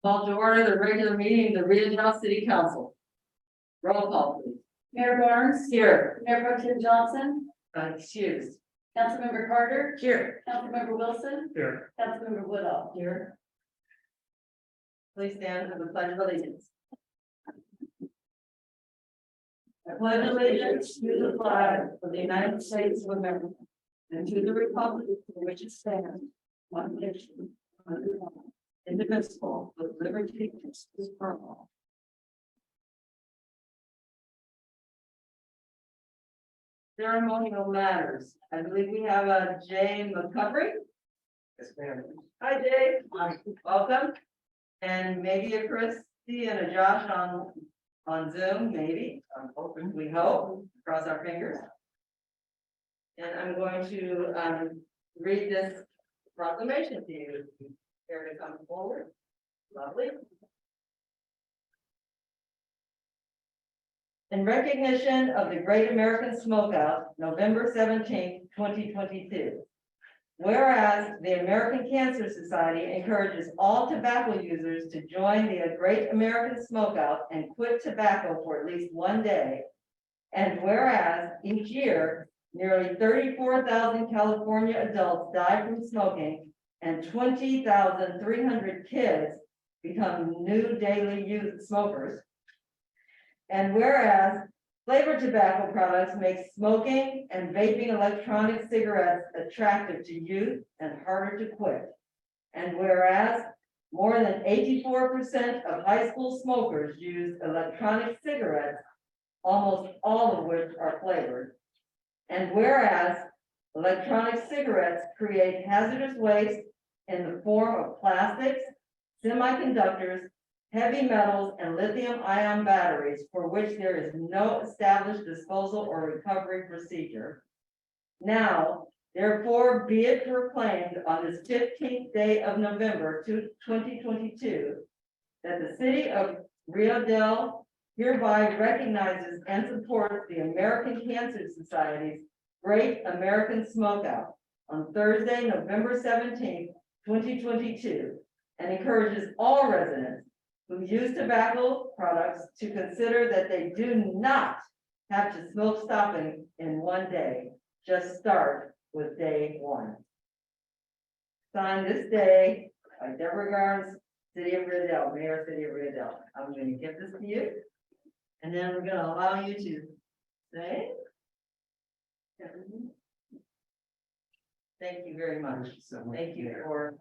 Call to order the regular meeting of the Rio Dell City Council. Roll call, please. Mayor Barnes. Here. Mayor Pro Tem Johnson. Excused. Councilmember Carter. Here. Councilmember Wilson. Here. Councilmember Woodall. Here. Please stand for the pledge of allegiance. I pledge allegiance to the flag of the United States of America and to the republic for which it stands, one nation, under God, indivisible, with liberty and justice for all. Ceremonial matters. I believe we have a Jay McCovery. Yes, ma'am. Hi, Jay. Welcome. And maybe a Christy and a Josh on Zoom, maybe. I'm hoping. We hope. Cross our fingers. And I'm going to read this proclamation to you. Care to come forward? Lovely. In recognition of the Great American Smokeout, November 17th, 2022. Whereas the American Cancer Society encourages all tobacco users to join the Great American Smokeout and quit tobacco for at least one day. And whereas each year, nearly 34,000 California adults die from smoking and 20,300 kids become new daily youth smokers. And whereas flavored tobacco products make smoking and vaping electronic cigarettes attractive to youth and harder to quit. And whereas more than 84% of high school smokers use electronic cigarettes, almost all of which are flavored. And whereas electronic cigarettes create hazardous waste in the form of plastics, semiconductors, heavy metals, and lithium-ion batteries for which there is no established disposal or recovery procedure. Now, therefore, be it proclaimed on this 15th day of November 2022 that the city of Rio Dell hereby recognizes and supports the American Cancer Society's Great American Smokeout on Thursday, November 17th, 2022, and encourages all residents who use tobacco products to consider that they do not have to smoke stopping in one day. Just start with day one. Signed this day by Deborah Garnes, City of Rio Dell, Mayor, City of Rio Dell. I'm going to give this to you. And then we're going to allow you to say. Thank you very much. Thank you for.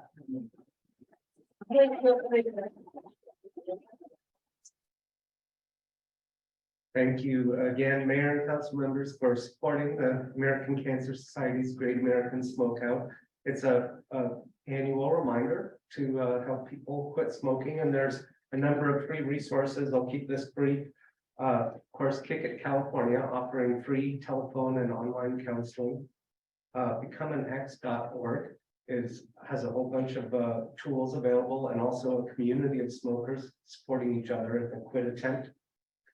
Thank you again, Mayor and council members, for supporting the American Cancer Society's Great American Smokeout. It's a annual reminder to help people quit smoking, and there's a number of free resources. I'll keep this brief. Of course, Kick It California offering free telephone and online counseling. BecomeAnX.org has a whole bunch of tools available, and also a community of smokers supporting each other at the quit attempt.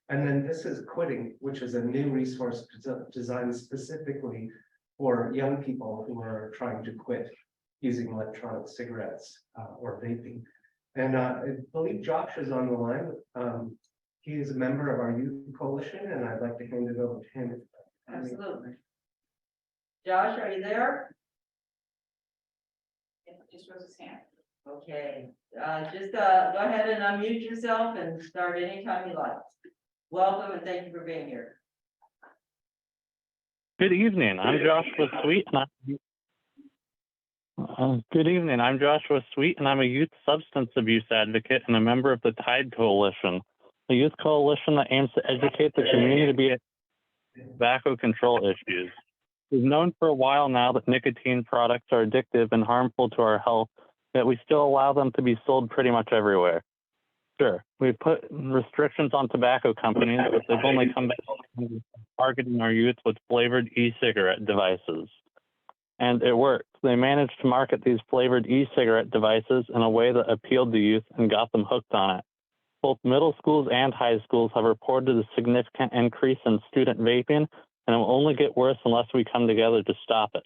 And then This Is Quitting, which is a new resource designed specifically for young people who are trying to quit using electronic cigarettes or vaping. And I believe Josh is on the line. He is a member of our youth coalition, and I'd like to hand it over to him. Absolutely. Josh, are you there? Just raise his hand. Okay, just go ahead and unmute yourself and start anytime you like. Welcome and thank you for being here. Good evening. I'm Joshua Sweet, and Good evening. I'm Joshua Sweet, and I'm a youth substance abuse advocate and a member of the Tide Coalition, a youth coalition that aims to educate the community about tobacco control issues. We've known for a while now that nicotine products are addictive and harmful to our health, yet we still allow them to be sold pretty much everywhere. Sure, we've put restrictions on tobacco companies, but they've only come back targeting our youth with flavored e-cigarette devices. And it worked. They managed to market these flavored e-cigarette devices in a way that appealed to youth and got them hooked on it. Both middle schools and high schools have reported a significant increase in student vaping, and it will only get worse unless we come together to stop it.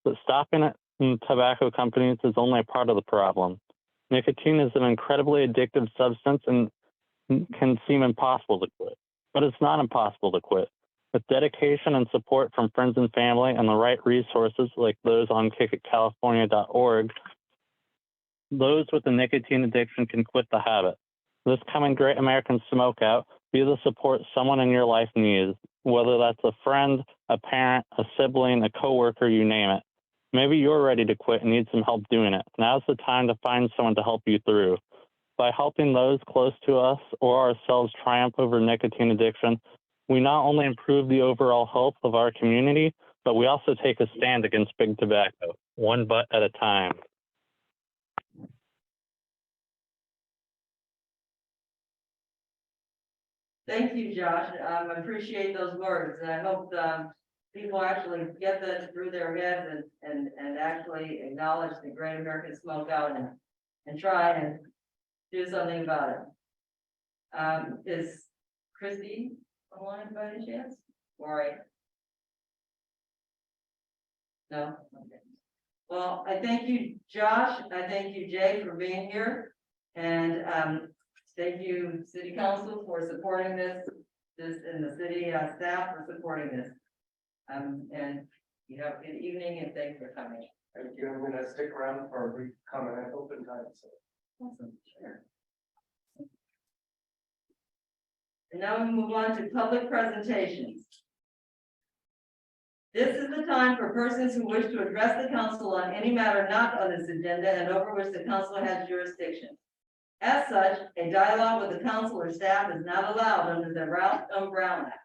But stopping it from tobacco companies is only a part of the problem. Nicotine is an incredibly addictive substance and can seem impossible to quit, but it's not impossible to quit. With dedication and support from friends and family and the right resources like those on kickitcalifornia.org, those with a nicotine addiction can quit the habit. This coming Great American Smokeout, be the support someone in your life needs, whether that's a friend, a parent, a sibling, a coworker, you name it. Maybe you're ready to quit and need some help doing it. Now's the time to find someone to help you through. By helping those close to us or ourselves triumph over nicotine addiction, we not only improve the overall health of our community, but we also take a stand against big tobacco, one butt at a time. Thank you, Josh. I appreciate those words, and I hope people actually get this through their heads and actually acknowledge the Great American Smokeout and try and do something about it. Is Christy online by any chance? Or no? Okay. Well, I thank you, Josh. I thank you, Jay, for being here. And thank you, City Council, for supporting this and the city staff for supporting this. And you have a good evening and thanks for coming. Thank you. I'm gonna stick around for a brief comment at open time, so. Awesome, sure. And now we move on to public presentations. This is the time for persons who wish to address the council on any matter not on this agenda and over which the council has jurisdiction. As such, a dialogue with the council or staff is not allowed under the Route Brown Act.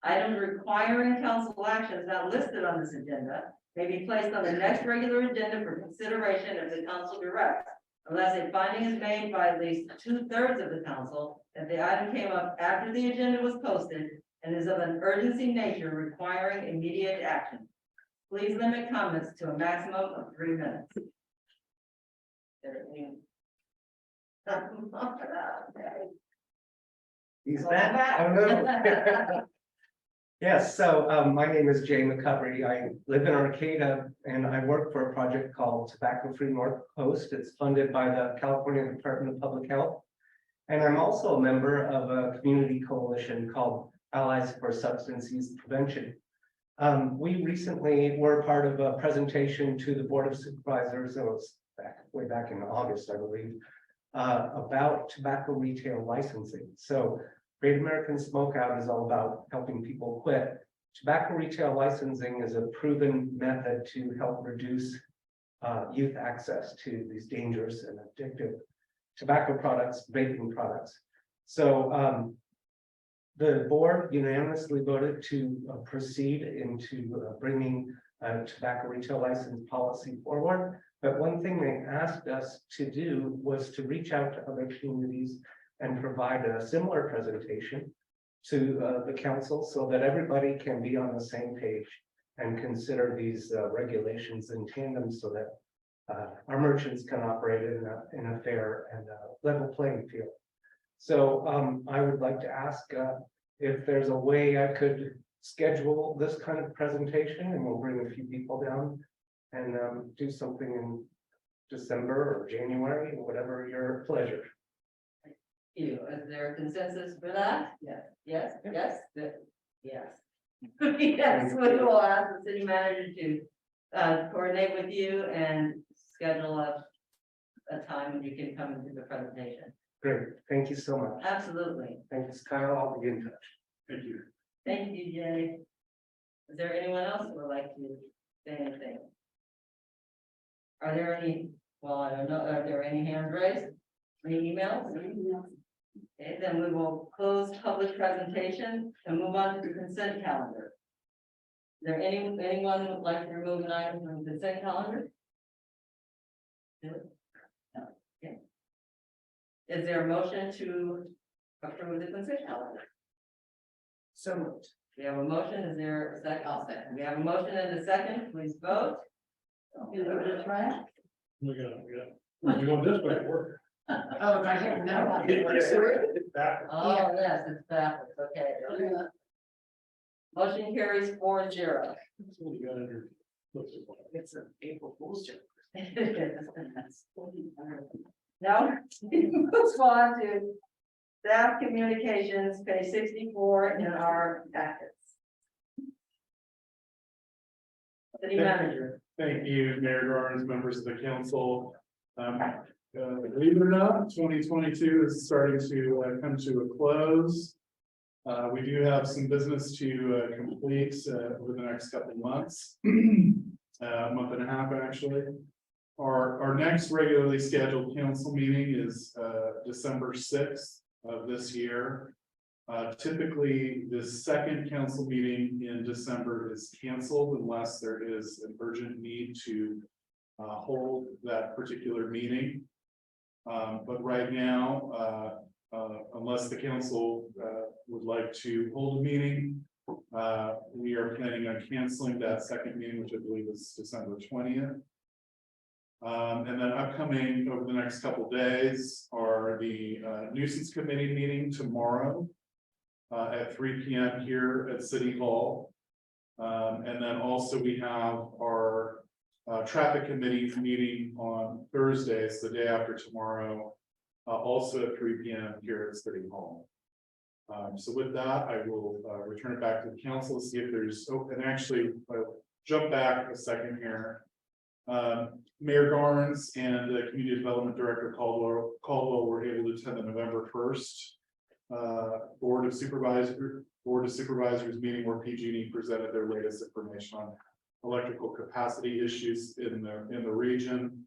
Items requiring council action is not listed on this agenda may be placed on the next regular agenda for consideration if the council directs, unless a finding is made by at least 2/3 of the council that the item came up after the agenda was posted and is of an urgency nature requiring immediate action. Please limit comments to a maximum of 3 minutes. He's back. Oh, no. Yes, so my name is Jay McCovery. I live in Arcata and I work for a project called Tobacco Free North Coast. It's funded by the California Department of Public Health. And I'm also a member of a community coalition called Allies for Substance Use Prevention. We recently were part of a presentation to the Board of Supervisors, it was way back in August, I believe, about tobacco retail licensing. So Great American Smokeout is all about helping people quit. Tobacco retail licensing is a proven method to help reduce youth access to these dangerous and addictive tobacco products, vaping products. So the board unanimously voted to proceed into bringing a tobacco retail license policy forward. But one thing they asked us to do was to reach out to other communities and provide a similar presentation to the council so that everybody can be on the same page and consider these regulations in tandem so that our merchants can operate in a fair and level playing field. So I would like to ask if there's a way I could schedule this kind of presentation, and we'll bring a few people down and do something in December or January, whatever your pleasure. Is there a consensus for that? Yes. Yes, yes, yes. Yes, we will ask the city manager to coordinate with you and schedule a time when you can come and do the presentation. Great, thank you so much. Absolutely. Thanks, Kyle. I'll be in touch. Thank you. Thank you, Jay. Is there anyone else who would like to say anything? Are there any, well, I don't know, are there any hands raised? Any emails? Okay, then we will close public presentation and move on to the consent calendar. Is there anyone who would like to remove an item from the consent calendar? No? Okay. Is there a motion to approve the consent calendar? So moved. We have a motion, is there a second? I'll second. We have a motion and a second, please vote. You know, just right. We got, we're going this way, work. Oh, right here, no. Oh, yes, it's backwards, okay. Motion carries 4-0. It's an April Fool's joke. No, move on to staff communications, page 64 in our packets. City manager. Thank you, Mayor Garnes, members of the council. Believe it or not, 2022 is starting to come to a close. We do have some business to complete over the next couple of months, month and a half actually. Our next regularly scheduled council meeting is December 6th of this year. Typically, the second council meeting in December is canceled unless there is an urgent need to hold that particular meeting. But right now, unless the council would like to hold a meeting, we are planning on canceling that second meeting, which I believe is December 20th. And then upcoming over the next couple of days are the nuisance committee meeting tomorrow at 3 p.m. here at City Hall. And then also we have our traffic committee meeting on Thursdays, the day after tomorrow, also at 3 p.m. here at City Hall. So with that, I will return it back to the council to see if there's, oh, and actually jump back a second here. Mayor Garnes and the Community Development Director Caldwell were able to attend the November 1st Board of Supervisors meeting where PG&E presented their latest information on electrical capacity issues in the region.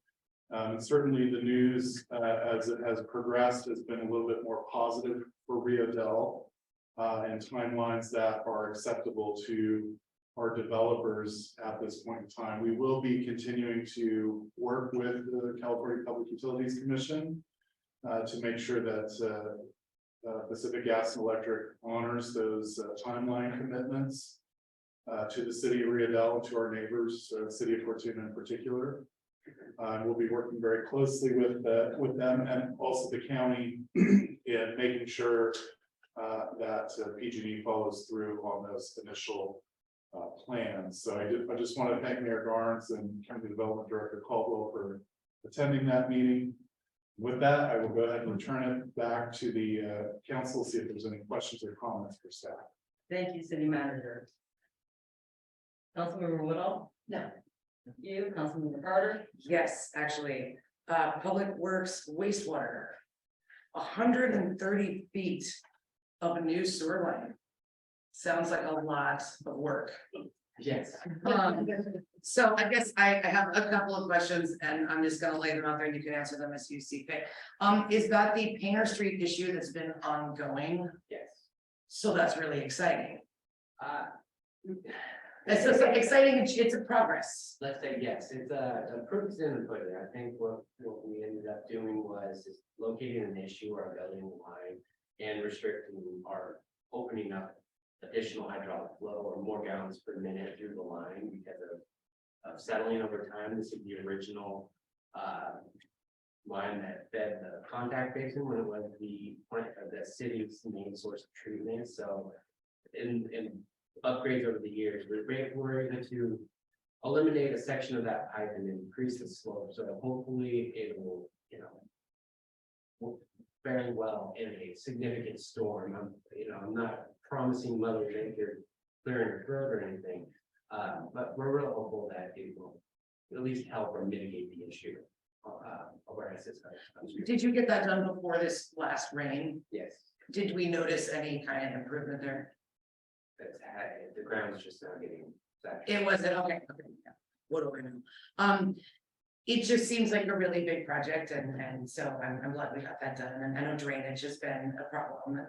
Certainly the news as it has progressed has been a little bit more positive for Rio Dell and timelines that are acceptable to our developers at this point in time. We will be continuing to work with the California Public Utilities Commission to make sure that Pacific Gas and Electric honors those timeline commitments to the city of Rio Dell, to our neighbors, city of Fortuna in particular. We'll be working very closely with them and also the county in making sure that PG&E follows through on those initial plans. So I just want to thank Mayor Garnes and County Development Director Caldwell for attending that meeting. With that, I will go ahead and return it back to the council, see if there's any questions or comments for staff. Thank you, city manager. Councilmember Woodall? No. You, Councilmember Carter? Yes, actually, Public Works wastewater. 130 feet of a new sewer line. Sounds like a lot of work. Yes. So I guess I have a couple of questions and I'm just gonna lay them out there and you can answer them as you see fit. Is that the Painter Street issue that's been ongoing? Yes. So that's really exciting. It's just like exciting, it's a progress. Let's say yes, it's a proof in the pudding. I think what we ended up doing was just locating an issue or building the line and restricting or opening up additional hydraulic flow or more gallons per minute through the line because of settling over time. This is the original line that fed the contact basin when it was the city's main source of treatment. So in upgrades over the years, we're able to eliminate a section of that pipe and increase the slope. So hopefully it will, work very well in a significant storm. I'm not promising Mother Nature clearing her throat or anything, but we're real hopeful that it will at least help or mitigate the issue of our system. Did you get that done before this last rain? Yes, Did we notice any kind of improvement there? the ground is just not getting that. It wasn't, okay, yeah. What do I know? It just seems like a really big project and so I'm glad we got that done. And I know drainage has been a problem.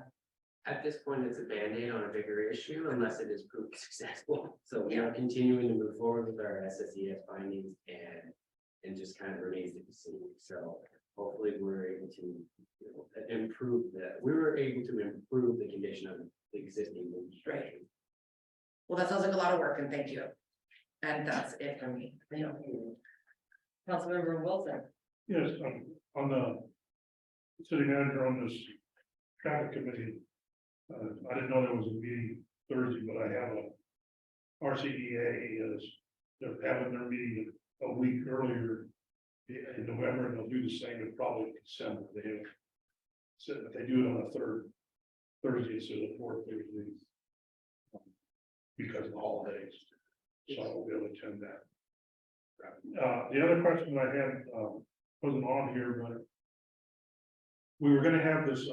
At this point, it's a Band-Aid on a bigger issue unless it is proved successful. So we are continuing to move forward with our SSES findings and just kind of remains to be seen. So hopefully we're able to improve the condition of the existing infrastructure. Well, that sounds like a lot of work and thank you. And that's it for me. Thank you. Councilmember Wilson? Yes, on the city manager on this traffic committee. I didn't know there was a meeting Thursday, but I have a RCEA is, they're having their meeting a week earlier in November, and they'll do the same in probably December. They have said that they do it on the third Thursday instead of the fourth Thursday. Because of the holidays, so I will be able to attend that. The other question I had, wasn't on here, but we were gonna have this,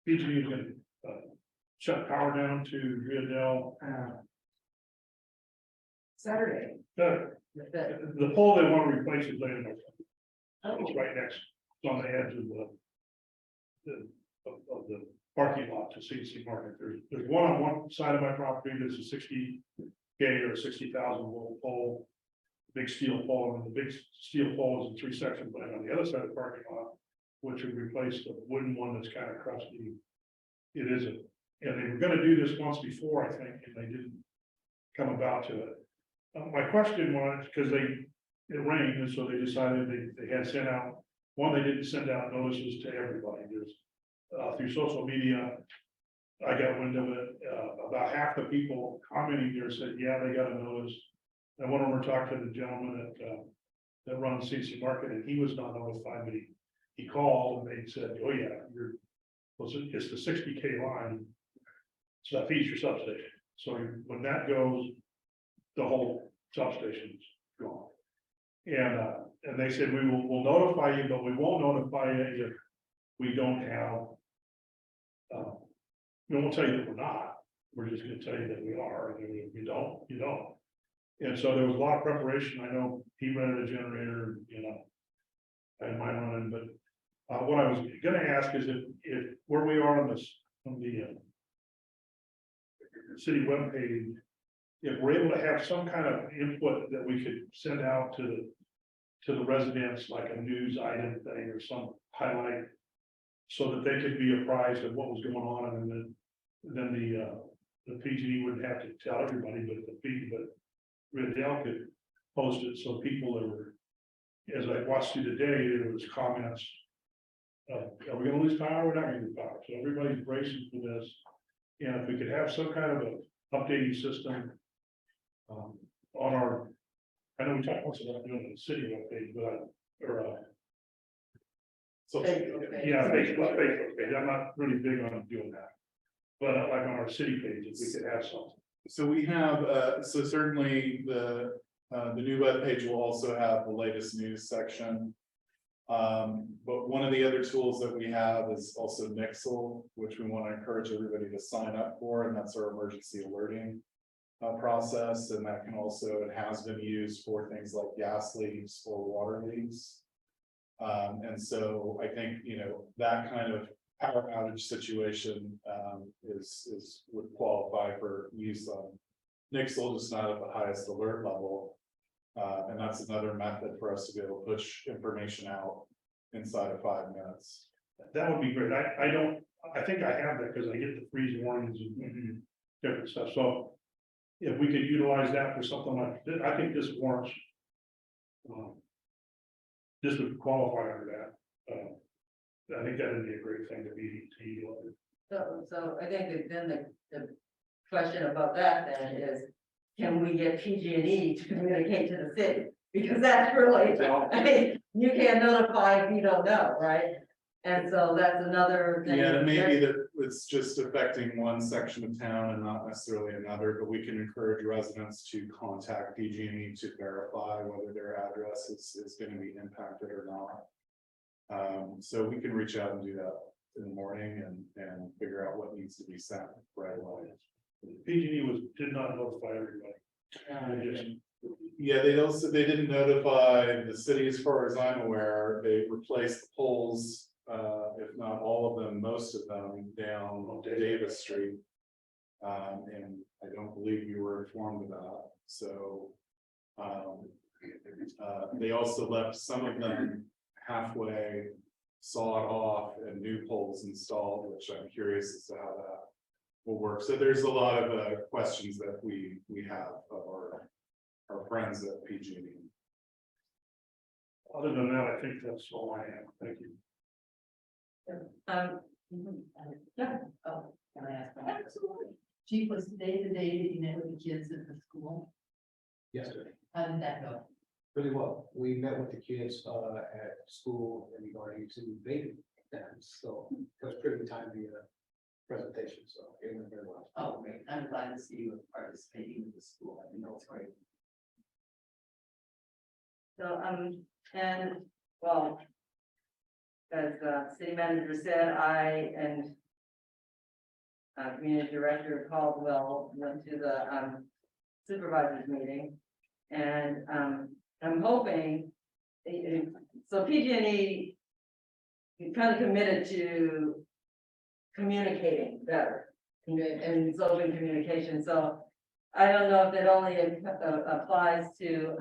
PG&E is gonna, shut power down to Rio Dell. Saturday. The pole they want to replace is laying there. It's right next, it's on the edge of of the parking lot to CC Market. There's one on one side of my property that's a 60K or 60,000 volt pole. Big steel pole, and the big steel pole is in 3 sections, but on the other side of the parking lot, which would replace the wooden one that's kind of crusty. It isn't, and they were gonna do this once before, I think, and they didn't come about to it. My question was, because it rained, and so they decided they had sent out, one, they didn't send out notices to everybody, there's, through social media, I got wind of it, about half the people commenting there said, yeah, they got a notice. And one of them talked to the gentleman that runs CC Market, and he was not notified, but he called, and they said, oh yeah, it's the 60K line, so that feeds your substation, so when that goes, the whole substation's gone. And they said, we'll notify you, but we won't notify you if we don't have, we won't tell you that we're not, we're just gonna tell you that we are, and if you don't, you don't. And so there was a lot of preparation. I know he rented a generator, I had mine running, but what I was gonna ask is if where we are on this, on the city webpage, if we're able to have some kind of input that we could send out to the residents, like a news item thing or some highlight, so that they could be apprised of what was going on, and then the PG wouldn't have to tell everybody, but Rio Dell could post it, so people that were, as I watched through the day, there was comments. Are we gonna lose power? We're not gonna lose power. So everybody's bracing for this. And if we could have some kind of a updating system. On our, I know we talked also about doing the city webpage, but, so, yeah, Facebook page. I'm not really big on doing that. But like on our city page, if we could have something. So we have, so certainly the new webpage will also have the latest news section. But one of the other tools that we have is also Nixle, which we want to encourage everybody to sign up for, and that's our emergency alerting process. And that can also, it has been used for things like gas leaks or water leaks. And so I think, that kind of power outage situation would qualify for use on Nixle, just not at the highest alert level. And that's another method for us to be able to push information out inside of 5 minutes. That would be great. I think I have that because I get the freeze warnings and different stuff. So if we could utilize that for something like this, I think this warrants. This would qualify under that. I think that would be a great thing to utilize. So I think that then the question about that then is, can we get PG&E to communicate to the city? Because that's really, I mean, you can't notify if you don't know, right? And so that's another thing. Yeah, it may be that it's just affecting one section of town and not necessarily another, but we can encourage residents to contact PG&E to verify whether their address is going to be impacted or not. So we can reach out and do that in the morning and figure out what needs to be sent right away. PG&E did not notify everybody. Yeah, they didn't notify the city as far as I'm aware. They replaced the poles, if not all of them, most of them down Davis Street. And I don't believe you were informed of that. So they also left some of them halfway sawed off and new poles installed, which I'm curious as to how that will work. So there's a lot of questions that we have of our friends at PG&E. Other than that, I think that's all I have. Thank you. Yeah. Oh, can I ask that? Absolutely. Chief, was today the day that you met with the kids at the school? Yesterday. How did that go? really well. We met with the kids at school regarding to baby dance, so it was pretty timely presentation, so it went very well. Oh, great. I'm glad to see you participating in the school. I know it's great. So, and, well, as city manager said, I and community director Caldwell went to the supervisors meeting. And I'm hoping, so PG&E kind of committed to communicating better and it's open communication. So I don't know if it only applies to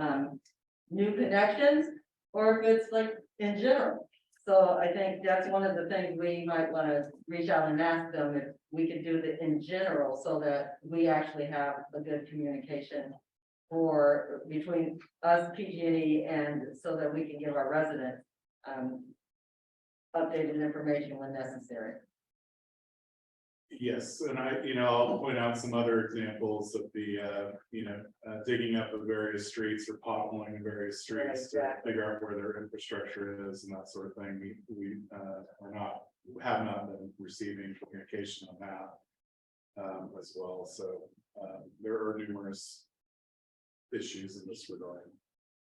new connections or if it's like in general. So I think that's one of the things we might want to reach out and ask them if we could do it in general so that we actually have a good communication for between us, PG&E, and so that we can give our residents updated information when necessary. Yes, and I'll point out some other examples of the, digging up of various streets or potholing in various streets to Exactly. figure out where their infrastructure is and that sort of thing. We have not been receiving communication on that as well. So there are numerous issues in this regard.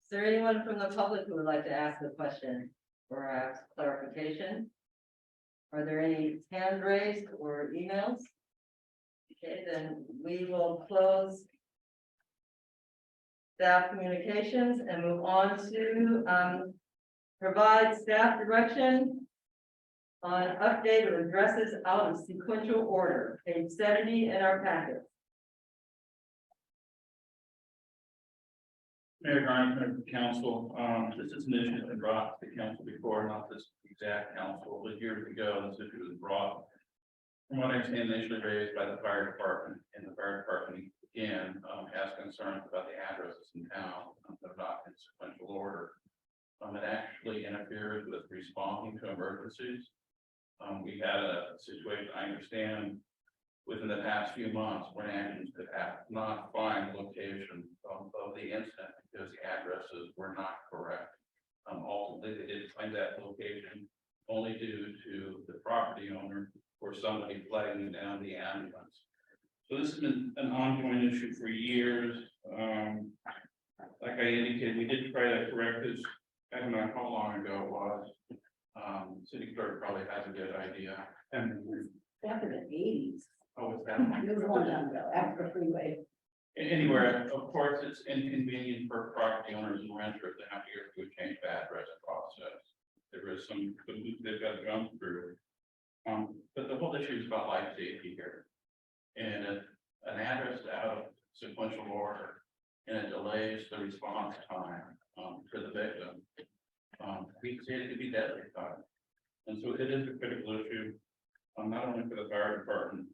Is there anyone from the public who would like to ask a question or ask clarification? Are there any hand raised or emails? Okay, then we will close staff communications and move on to provide staff direction on update of addresses out of sequential order, page 70 in our packet. Mayor Grimes, member of the council, this is an issue that's been brought to the council before, not this exact council, but years ago, this issue was brought. From what I understand, initially raised by the fire department, and the fire department again has concerns about the addresses in town that are not in sequential order. It actually interferes with responding to emergencies. We had a situation, I understand, within the past few months, when actions could not find the location of the incident because the addresses were not correct. Ultimately, they did find that location only due to the property owner or somebody flagging down the ambulance. So this has been an ongoing issue for years. Like I indicated, we did try to correct this. I don't know how long ago it was. City clerk probably has a good idea. And Back in the 80s. oh, it's that. It was a long time ago, after the freeway. Anywhere, of course, it's inconvenient for property owners and renters to have to go through a change of address process. There is some hoops they've got to jump through. But the whole issue is about life safety here. And if an address is out of sequential order and it delays the response time to the victim, we can say it could be deadly time. And so it is a critical issue, not only for the fire department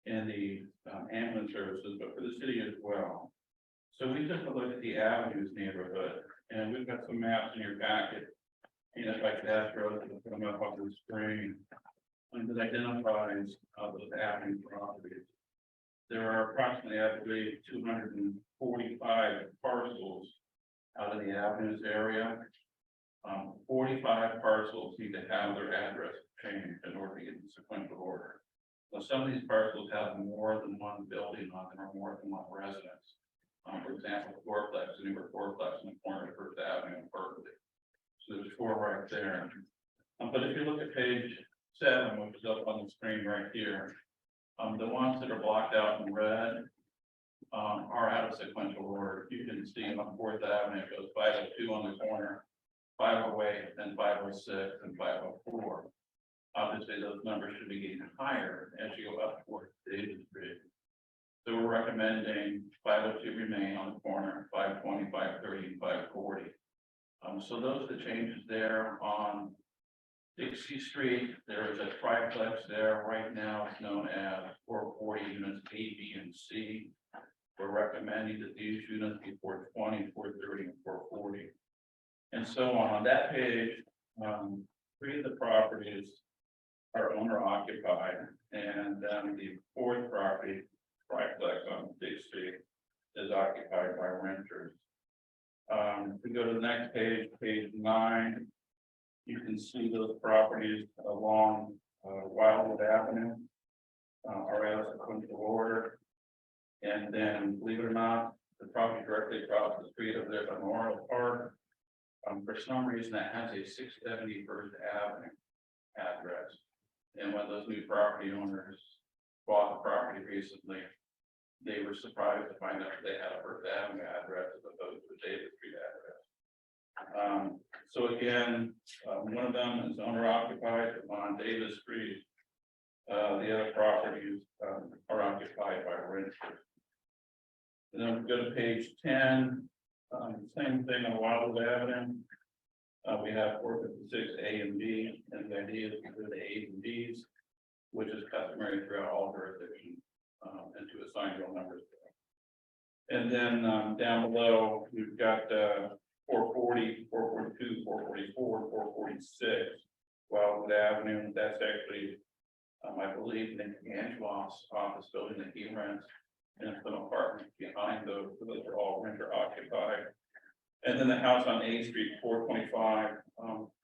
and the ambulance services, but for the city as well. So we took a look at the Avenues neighborhood, and we've got some maps in your packet. And if I could ask Rose to put them up on the screen, that identifies those Avenue properties. There are approximately, I believe, 245 parcels out of the Avenues area. 45 parcels need to have their address changed in order to get in sequential order. So some of these parcels have more than one building on them or more than one residence. For example, fourplex, the newer fourplex in the corner of First Avenue in Berkeley. So there's 4 right there. But if you look at page 7, which is up on the screen right here, the ones that are blocked out in red are out of sequential order. You can see on 4th Avenue, it goes 502 on the corner, 508, then 506, and 504. Obviously, those numbers should be getting higher as you go up towards David Street. So we're recommending 502 remain on the corner, 520, 530, and 540. So those are the changes there on Dixie Street. There is a triplex there right now. It's known as 440 units A, B, and C. We're recommending that these units be 420, 430, and 440. And so on that page, 3 of the properties are owner occupied, and then the 4th property, triplex on Big Street, is occupied by renters. We go You can see those properties along Wildwood Avenue. Are as a sequential order. And then, believe it or not, the property directly across the street of their Memorial Park. For some reason, that has a 670 First Avenue address. And when those new property owners bought the property recently, they were surprised to find out they had a First Avenue address as opposed to a Davis Street address. So again, one of them is owner occupied on Davis Street. The other properties are occupied by renters. And then we go to page 10, same thing on Wildwood Avenue. We have 456 A and B, and the idea is to do the A's and B's, which is customary throughout all jurisdictions, and to assign real numbers. And then down below, we've got 440, 442, 444, 446 Wildwood Avenue. That's actually I believe Nick Angelo's office building that he rents, and some apartments behind those are all renter occupied. And then the house on A Street, 425,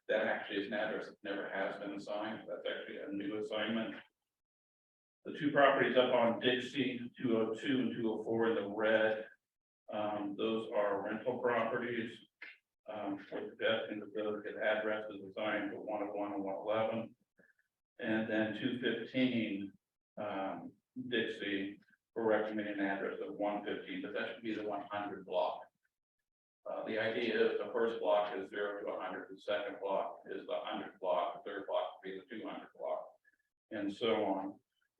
that actually is an address that never has been assigned. That's actually a new assignment. The two properties up on Dixie, 202 and 204 in the red, those are rental properties. We're suggesting that those get addresses assigned to 101 and 111. And then 215 Dixie, we're recommending an address of 115, but that should be the 100 block. The idea is the first block is 0 to 100, the second block is the 100 block, the third block would be the 200 block, and so on.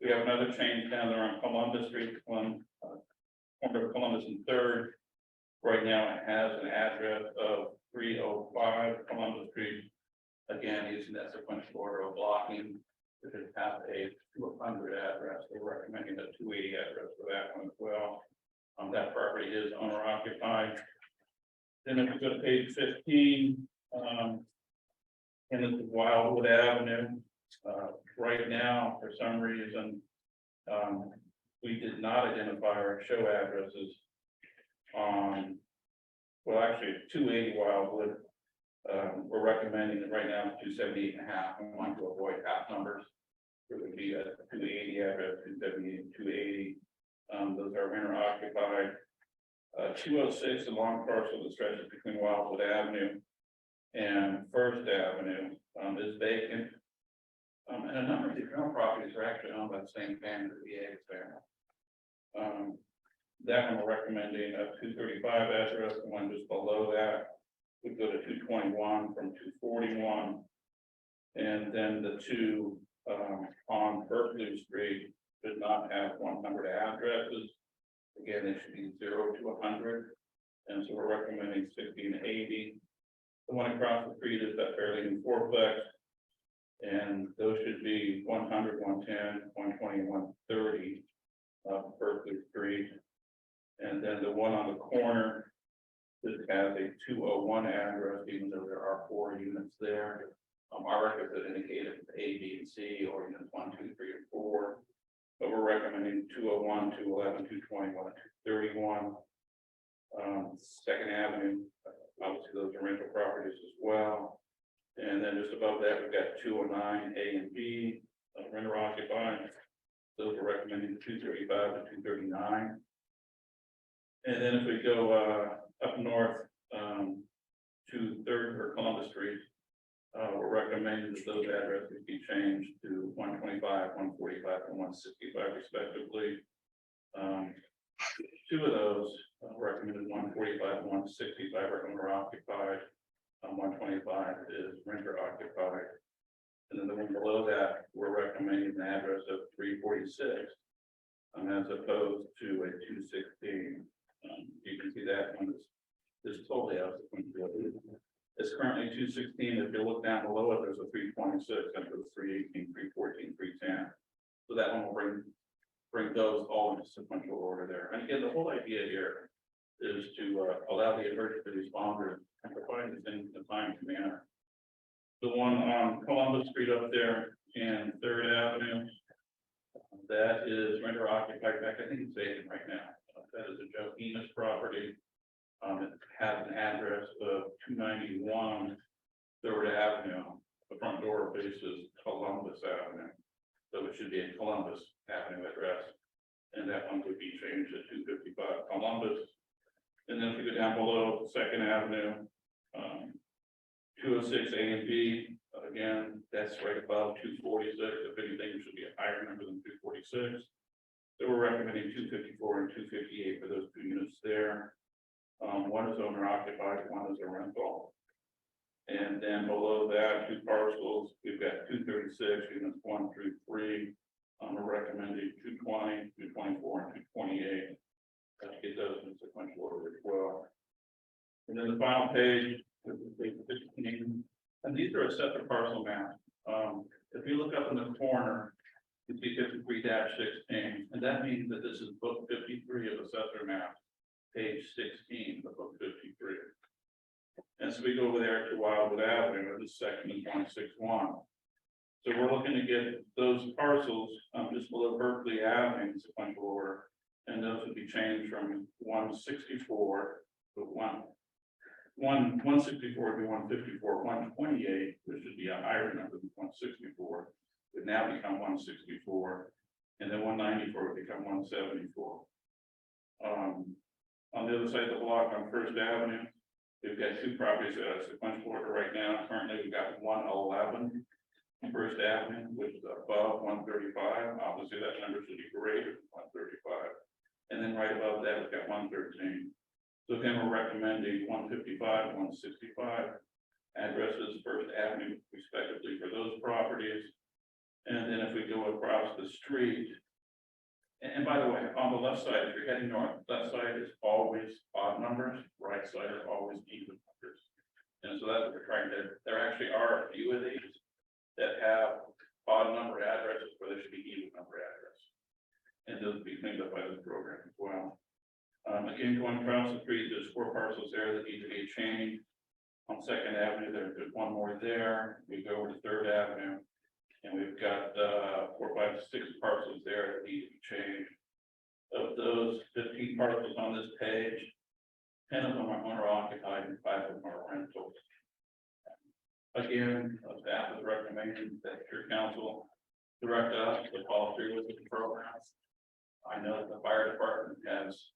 We have another change down there on Columbus Street, corner of Columbus and 3rd. Right now it has an address of 305 Columbus Street. Again, using that sequential order of blocking. If it has a 200 address, we're recommending a 280 address for that one as well. That property is owner occupied. Then if we go to page 15, and this is Wildwood Avenue. Right now, for some reason, we did not identify or show addresses on, well, actually 280 Wildwood. We're recommending it right now 278 and a half. We want to avoid half numbers. It would be a 280 address, 278 and 280. Those are renter occupied. 206, the long parcel that stretches between Wildwood Avenue and First Avenue, is vacant. And a number of these rental properties are actually owned by the same family that the VA is there. That one we're recommending a 235 address, the one just below that. We go to 221 from 241. And then the two on Berkeley Street did not have 100 addresses. Again, they should be 0 to 100. And so we're recommending 60 and 80. The one across the street is that Fairleigh fourplex. And those should be 100, 110, 120, 130 Berkeley Street. And then the one on the corner, this has a 201 address, even though there are 4 units there. Our records that indicated A, B, and C, or units 1, 2, 3, and 4. But we're recommending 201, 211, 221, 231. Second Avenue, obviously those are rental properties as well. And then just above that, we've got 209 A and B, renter occupied. Those are recommending 235 to 239. And then if we go up north to 3rd or Columbus Street, we're recommending that those addresses be changed to 125, 145, and 165 respectively. 2 of those recommended 145 and 165 are owner occupied. 125 is renter occupied. And then the one below that, we're recommending an address of 346 as opposed to a 216. You can see that one is totally out of the. It's currently 216. If you look down below it, there's a 326, and there's 318, 314, 310. So that one will bring those all into sequential order there. And again, the whole idea here is to allow the emergency responders and provide these things in a timely manner. The one on Columbus Street up there and 3rd Avenue, that is renter occupied. In fact, I think it's vacant right now. That is a Joe Enos property. It has an address of 291 Third Avenue, the front door faces Columbus Avenue. So it should be a Columbus Avenue address. And that one would be changed to 255 Columbus. And then if you go down below Second Avenue, 206 A and B, again, that's right above 246. If anything, it should be a higher number than 246. So we're recommending 254 and 258 for those two units there. One is owner occupied, one is a rental. And then below that, two parcels, we've got 236 units 1 through 3. We're recommending 220, 224, and 228. Let's get those in sequential order as well. And then the final page, page 15, and these are a separate parcel map. If you look up in the corner, you see 53-16, and that means that this is book 53 of assessor map, page 16 of book 53. And so we go over there to Wildwood Avenue, this section is 161. So we're looking to get those parcels just below Berkeley Avenue in sequential order, and those would be changed from 164 to 164 to 154, 128, which should be a higher number than 164, would now become 164, and then 194 would become 174. On the other side of the block on First Avenue, we've got two properties that are sequential order right now. Currently, we've got 111 First Avenue, which is above 135. Obviously, that number should be greater than 135. And then right above that, we've got 113. So again, we're recommending 155, 165 addresses, First Avenue respectively for those properties. And then if we go across the street, and by the way, on the left side, if you're heading north, left side is always odd numbers, right side is always even numbers. And so that's what we're trying to, there actually are a few of these that have odd number addresses where there should be even number address. And those will be cleaned up by this program as well. Again, going across the street, there's 4 parcels there that need to be changed. On Second Avenue, there's one more there. We go over to Third Avenue, and we've got 4, 5, 6 parcels there that need to be changed. Of those 15 parcels on this page, 10 of them are owner occupied and 5 of them are rentals. Again, staff is recommending that your council direct us to follow through with the programs. I know that the fire department has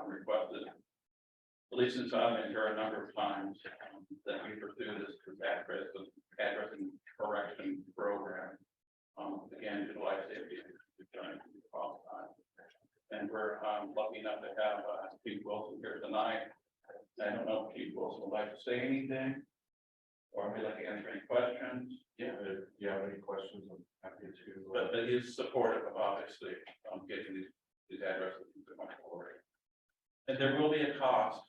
requested, at least since I've been here a number of times, that we pursue this addressing correction program. Again, utilize safety we've done it all the time. And we're lucky enough to have Chief Wilson here tonight. I don't know if Chief Wilson would like to say anything, or if you'd like to answer any questions. Yeah, if you have any questions, I'm happy to. But he is supportive of obviously getting these addresses into my forward. And there will be a cost.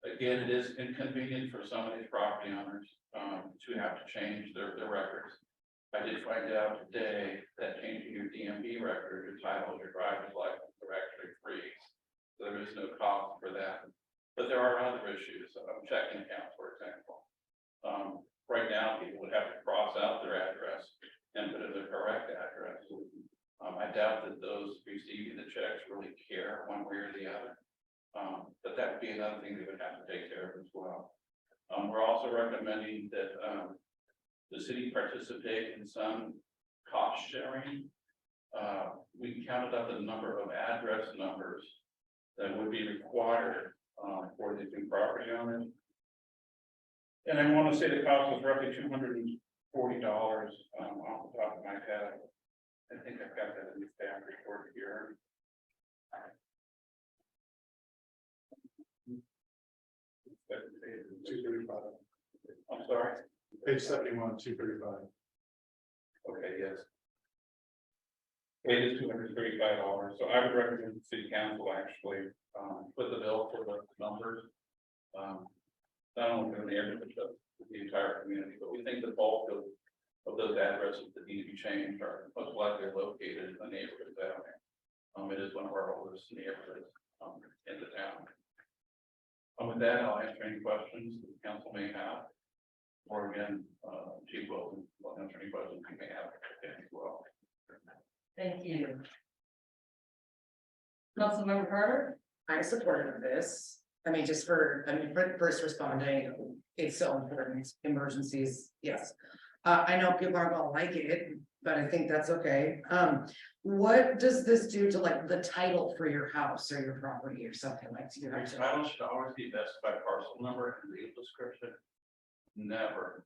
Again, it is inconvenient for some of these property owners to have to change their records. I did find out today that changing your DMV record, your title, your driver's license are actually free. So there is no cost for that. But there are other issues, checking accounts, for example. Right now, people would have to cross out their address and put in the correct address. I doubt that those receiving the checks really care one way or the other. But that would be another thing they would have to take care of as well. We're also recommending that the city participate in some cost sharing. We counted up the number of address numbers that would be required for these new property owners. And I want to say the cost was roughly $240 off the top of my head. I think I've got that in the staff report here. I'm sorry. Page 71, 235. Okay, yes. It is $235. So I would recommend the city council actually put the bill for the numbers. Not only for the neighborhood, but the entire community, but we think the bulk of those addresses that need to be changed are most likely located in the neighborhood area. It is one of our oldest neighborhoods in the town. With that, I'll answer any questions that the council may have. Or again, Chief Wilson will answer any questions you may have as well. Thank you. Councilmember Carter? I supported this. I mean, just for, for first responding, it's so important, emergencies, yes. I know people aren't gonna like it, but I think that's okay. What does this do to like the title for your house or your property or something like? Do you Your have to? title should always be vested by parcel number and legal description. Never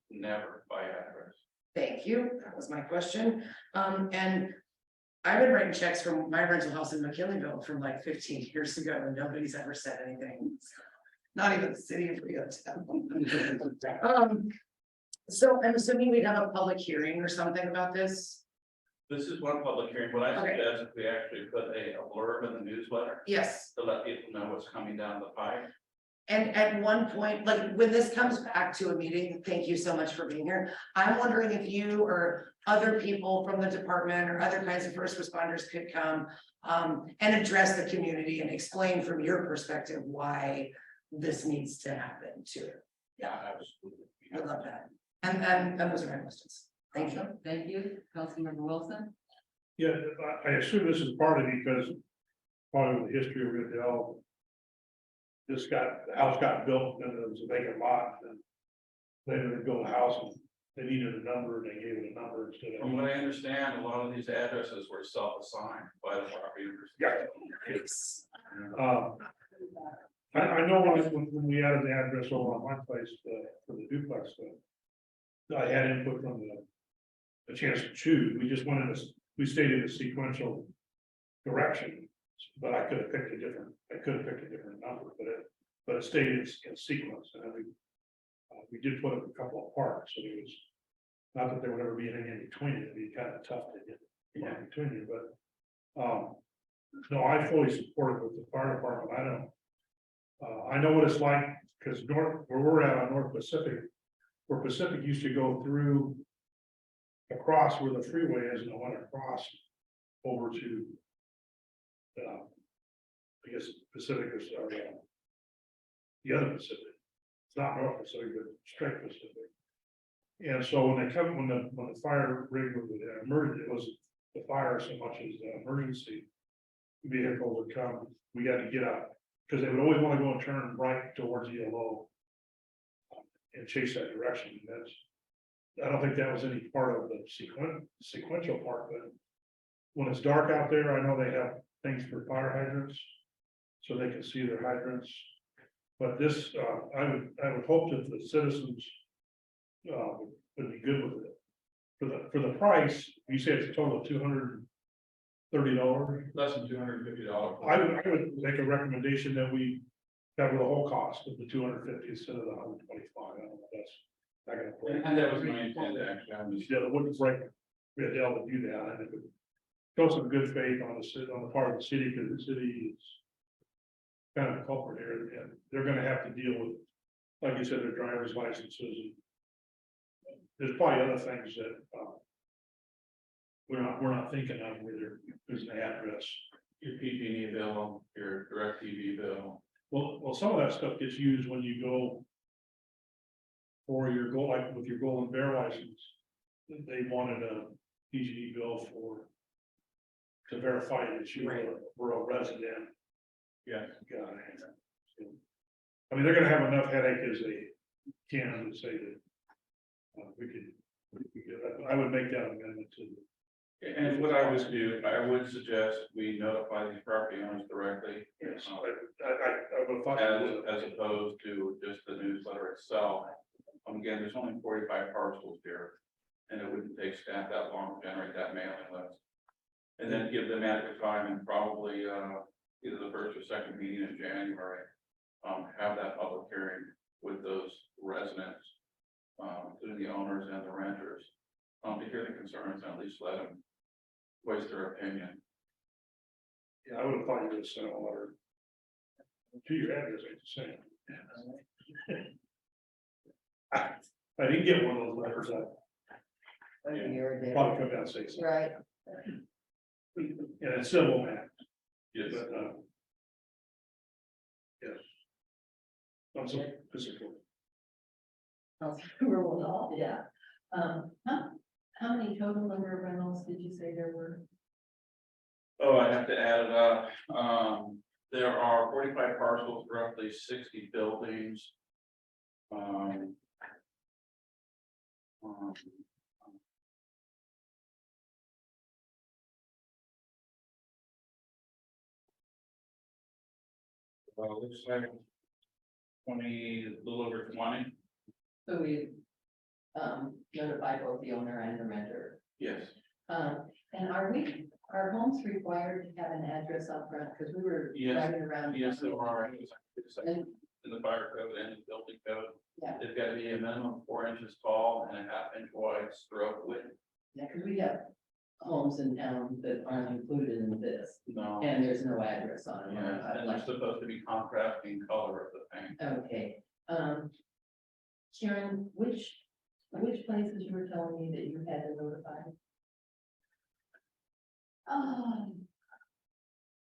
by address. Thank you, that was my question. And I've been writing checks from my rental house in McKinleyville from like 15 years ago, and nobody's ever said anything. Not even the city of Rio Dell. So I'm assuming we'd have a public hearing or something about this? This is one public hearing. What I Okay. suggest is we actually put a blurb in the newsletter Yes. to let people know what's coming down the pipe. And at one point, like when this comes back to a meeting, thank you so much for being here. I'm wondering if you or other people from the department or other kinds of first responders could come and address the community and explain from your perspective why this needs to happen too. Yeah, Absolutely. I love that. And those are my questions. Thank you. Thank you, Councilmember Wilson. Yeah, I assume this is partly because part of the history of Rio Dell. The house got built and there was a vacant lot and they would build a house and they needed a number and they gave it a number instead of. From what I understand, a lot of these addresses were self-assigned by the property owners. Yeah. I know when we added the address over on my place for the duplex stuff. I had input from the chance to choose, we just wanted to, we stayed in a sequential direction. But I could have picked a different number, but it stayed in sequence, and then we did put up a couple of parks, so it was. Not that there would ever be anything in between, it'd be kind of tough to get in between you, but. No, I fully support it with the fire department, I don't. I know what it's like, because where we're at on North Pacific, where Pacific used to go through. Across where the freeway is, and it went across over to. I guess Pacific is, the other Pacific, it's not North Pacific, but straight Pacific. And so when the fire rig was emerged, it was the fire so much as the emergency vehicle would come, we had to get out, because they would always want to go and turn right towards ELO. And chase that direction, and I don't think that was any part of the sequential part, but when it's dark out there, I know they have things for fire hydrants, so they can see their hydrants. But this, I would hope that the citizens would be good with it. For the price, you say it's a total of $230. Less than $250. I would make a recommendation that we cover the whole cost of the $250 instead of the $125. I don't know if that's not gonna break. And that was my intent, actually. Yeah, it wouldn't break Rio Dell to do that, and it would show some good faith on the part of the city, because the city is kind of a culprit here, and they're gonna have to deal with, like you said, their driver's licenses. And there's probably other things that we're not thinking of, where there's an address. Your PG&E bill, your direct TV bill. Well, some of that stuff gets used when you go for your goal, like with your Golden Bear license. They wanted a PG&E bill to verify that you were a resident. Yeah. Got it. I mean, they're gonna have enough headache as they can to say that we could, I would make that amendment to. And what I would do, I would suggest we notify these property owners directly. Yes, I would thought. As opposed to just the newsletter itself. Again, there's only 45 parcels here. And it wouldn't take staff that long to generate that mailing list. And then give them adequate time and probably either the first or second meeting in January. Have that public hearing with those residents, including the owners and the renters. To hear the concerns and at least let them voice their opinion. Yeah, I would have thought you would have sent a letter to your address, I'm just saying. I didn't get one of those letters, I'd probably come down and say something. Right. Yeah, it's civil, man. Yes. But, yes. I'm so physical. Yeah. How many total number of rentals did you say there were? Oh, I have to add it up. There are 45 parcels, roughly 60 buildings. Um, um, Well, it looks like 20, a little over 20, So we, notify both the owner and the renter. yes. And are homes required to have an address up front? Because we were Yes, driving around. Yes, there are, And, in the fire code and the building code. yeah, They've got to be a minimum of 4 inches tall and a half-inch wide stroke width. yeah, because we have homes in town that aren't included in this, No. and there's no address on them. Yeah, and they're supposed to be contrasting color of the paint. Okay, Sharon, which places you were telling me that you had to notify?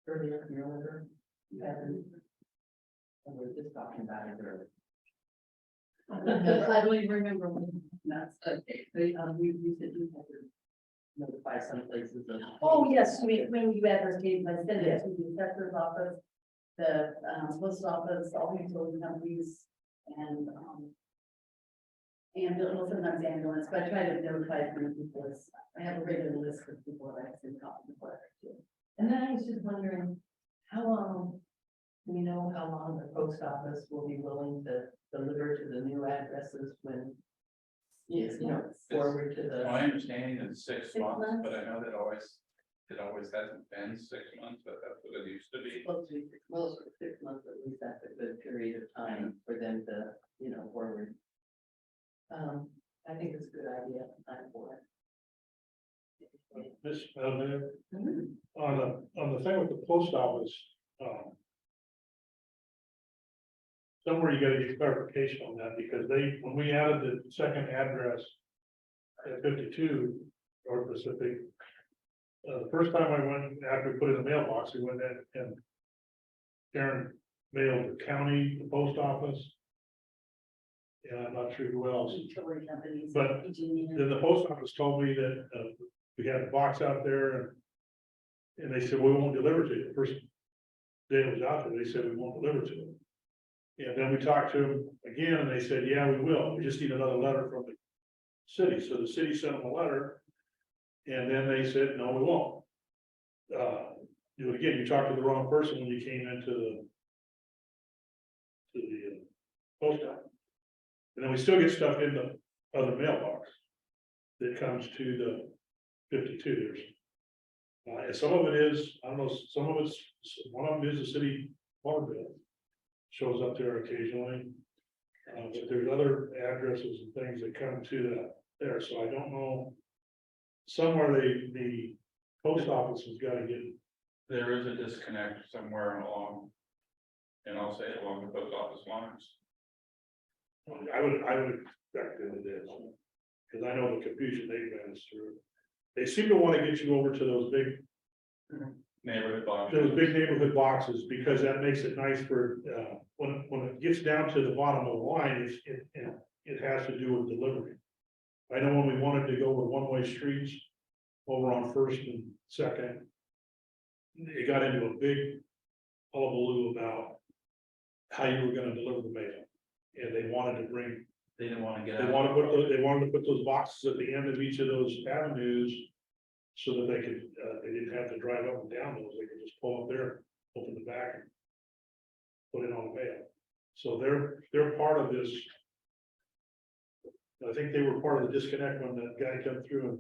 Earlier, you remember? You had to. We were just talking about it earlier. I don't even remember when, that's, okay, we said you had to notify some places. Oh, yes, when you advertise, I send it to the assessor's office, the, post office, all the utility companies, and sometimes ambulance, but I try to notify as many people as, I have a regular list of people that I send copies of letters to. And then I was just wondering, how long, do we know how long the post office will be willing to deliver to the new addresses when? Yes, forward to the. My understanding is 6 6 months, months? but I know that it always hasn't been 6 months, but that's what it used to be. Supposed to be 6 months or 6 months, at least that's a good period of time for them to, forward. I think it's a good idea, time for it. This, Mayor, Mhm. on the thing with the post office, somewhere you gotta get clarification on that, because when we added the second address at 52 North Pacific, the first time I went, after we put it in the mailbox, we went in and Karen mailed the county, the post office, and I'm not sure who else. Utility companies. But PG&E. Then the post office told me that, we had a box out there and they said, we won't deliver to you. The first day it was out there, they said, we won't deliver to them. And then we talked to them again and they said, yeah, we will. We just need another letter from the city. So the city sent them a letter. And then they said, no, we won't. Do it again. You talked to the wrong person when you came into the post office. And then we still get stuff in the other mailbox that comes to the 52. And some of it is, I don't know, some of it's, one of them is a city water bill. Shows up there occasionally. But there's other addresses and things that come to that there, so I don't know. Somewhere the post office has got to get, There is a disconnect somewhere along, and I'll say along the post office lines. I would expect that it is. Because I know the confusion they've been through. They seem to want to get you over to those Neighborhood box. big neighborhood boxes, because that makes it nice for, when it gets down to the bottom of the line, it has to do with delivery. I know when we wanted to go with one-way streets over on First and Second, it got into a big hullabaloo about how you were gonna deliver the mail. And they wanted to bring, They didn't want to get they out. wanted to put those boxes at the end of each of those avenues so that they could, they didn't have to drive up and down those, they could just pull up there, open the back, and put it on the mail. So they're part of this. I think they were part of the disconnect when that guy come through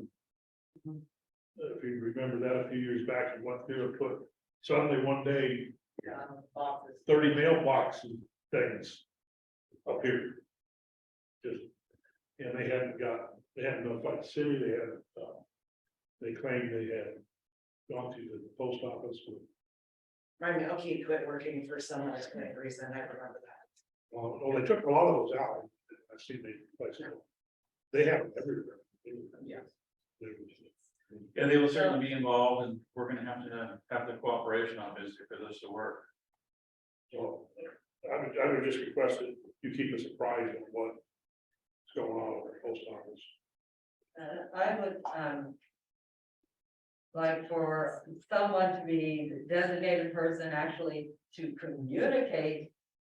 and if you remember that a few years back, he went through and put, suddenly one day, 30 mailbox things up here. Just, and they hadn't notified the city, they claimed they had gone to the post office. My mail key quit working for some unknown reason, I remember that. Well, they took a lot of those out. I've seen they places. They have them everywhere. Yeah. Yeah, they will certainly be involved, and we're gonna have the cooperation, obviously, for this to work. So I would just request that you keep us apprised of what's going on with the post office. I would, like for someone to be the designated person actually to communicate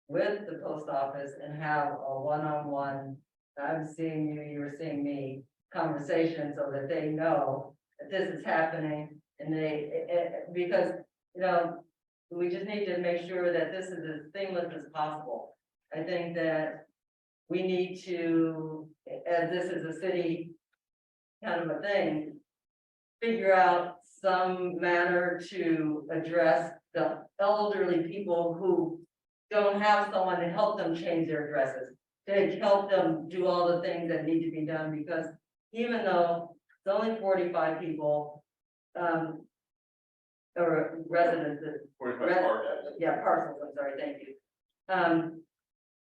with the post office and have a one-on-one, I'm seeing you, you're seeing me, conversation so that they know that this is happening and because, we just need to make sure that this is as seamless as possible. I think that we need to, as this is a city kind of a thing, figure out some manner to address the elderly people who don't have someone to help them change their addresses, to help them do all the things that need to be done, because even though it's only 45 people, or residents, 45 Res- parcels. yeah, parcels, I'm sorry, thank you.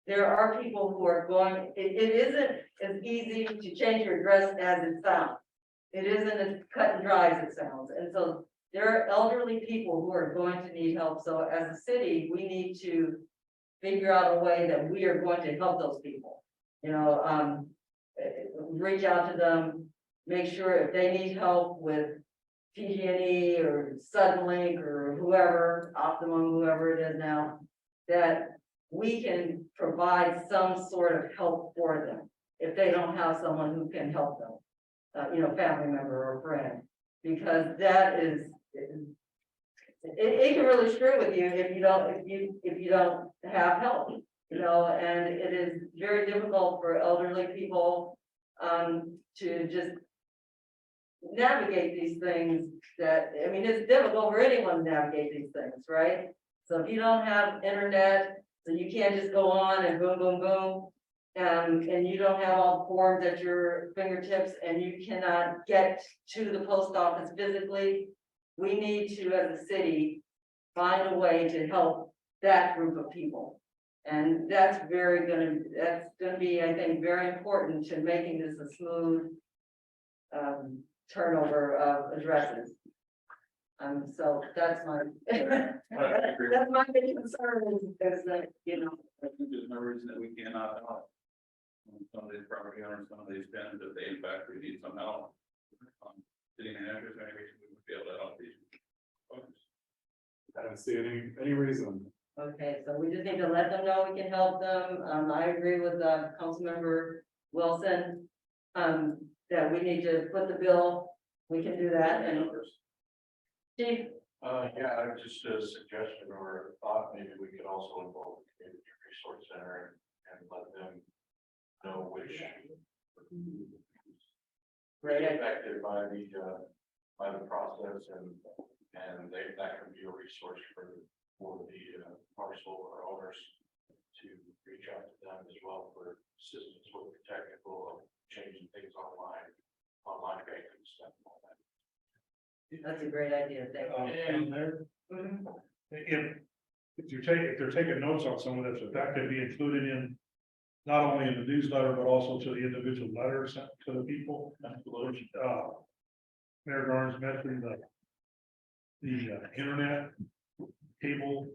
There are people who are going, it isn't as easy to change your address as it sounds. It isn't as cut and dry as it sounds, and so there are elderly people who are going to need help, so as a city, we need to figure out a way that we are going to help those people. Reach out to them, make sure if they need help with PG&E or Suddenlink or whoever, Optimum, whoever it is now, that we can provide some sort of help for them if they don't have someone who can help them, family member or friend, because that is, it can really screw with you if you don't have help, and it is very difficult for elderly people to just navigate these things it's difficult for anyone to navigate these things, right? So if you don't have internet, so you can't just go on and boom, boom, boom. And you don't have all the forms at your fingertips and you cannot get to the post office physically. We need to, as a city, find a way to help that group of people. And that's gonna be, I think, very important to making this a smooth turnover of addresses. So that's my, that's my big concern is that, I think there's no reason that we cannot help. Some of these property owners, some of these tenants, if they in fact we need some help. City managers, any reason we would be able to help these folks. I don't see any reason. okay, so we just need to let them know we can help them. I agree with Councilmember Wilson. That we need to put the bill, we can do that, and Chief, Yeah, I just a suggestion or a thought, maybe we could also involve the community resource center and let them know which. Great idea. Affected by the process and that can be a resource for the parcel or owners to reach out to them as well for assistance with the technical changing things online banking stuff and all that. That's a great idea, thank you. And there, Mhm. if they're taking notes on some of this, if that could be included in. Not only in the newsletter, but also to the individual letters sent to the people. Which, Mayor Garnes mentioned the internet cable.